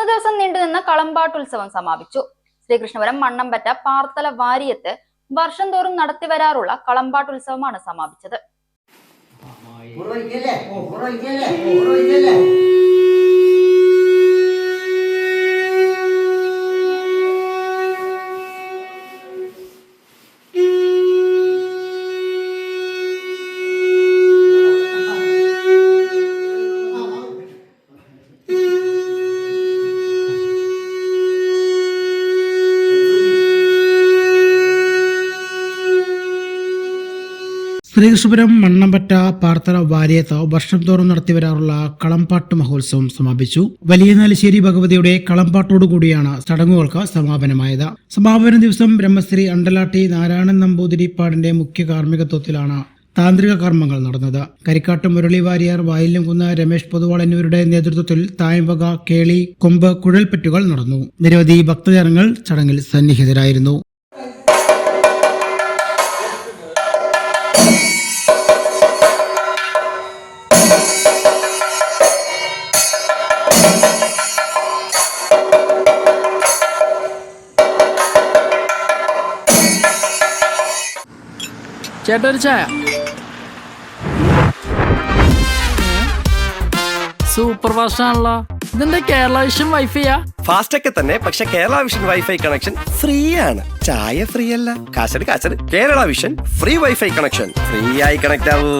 3 ദിവസം നീണ്ടുനിന്ന കളമ്പാട്ടുത്സവം സമാപിച്ചു. ശ്രീകൃഷ്ണപുരം മണ്ണമ്പറ്റ പാർത്തല വാരിയത്ത് വർഷം തോറും നടത്തിവരാറുള്ള കളമ്പാട്ടുത്സവമാണ് സമാപിച്ചത്. ശ്രീകൃഷ്ണപുരം മണ്ണമ്പറ്റ പാർത്തല വാരിയത്ത് വർഷം തോറും നടത്തിവരാറുള്ള കളംപാട്ട് മഹോത്സവം സമാപിച്ചു. വലിയനാലിശ്ശേരി ഭഗവതിയുടെ കളംപാട്ടോടുകൂടിയാണ് ചടങ്ങുകൾക്ക് സമാപനമായത്. സമാപന ദിവസം ബ്രഹ്മശ്രീ അണ്ടലാട്ടി നാരായണൻ നമ്പൂതിരിപ്പാടിന്റെ മുഖ്യ കാർമ്മികത്വത്തിലാണ് താന്ത്രിക കർമ്മങ്ങൾ നടന്നത്. കരിക്കാട്ട് മുരളി വാര്യർ, വായില്യംകുന്ന് രമേശ് പൊതുവാൾ എന്നിവരുടെ നേതൃത്വത്തിൽ തായംവക, കേളി, കൊമ്പ്, കുഴൽപ്പറ്റുകൾ നടന്നു. നിരവധി ഭക്തജനങ്ങൾ ചടങ്ങിൽ സന്നിഹിതരായിരുന്നു. ചേട്ടാ ഒരു ചായ. സൂപ്പർ ഫാസ്റ്റ് ആണല്ലോ. ഇതെന്താ കേരള വിഷൻ വൈഫൈയാ? ഫാസ്റ്റ് ഒക്കെ തന്നെ, പക്ഷെ Kerala vision wifi connection free ആണ്. ചായ ഫ്രീ അല്ല, കാശട് Kerala vision free wifi connection. Free ആയി കണക്ട് ആവൂ.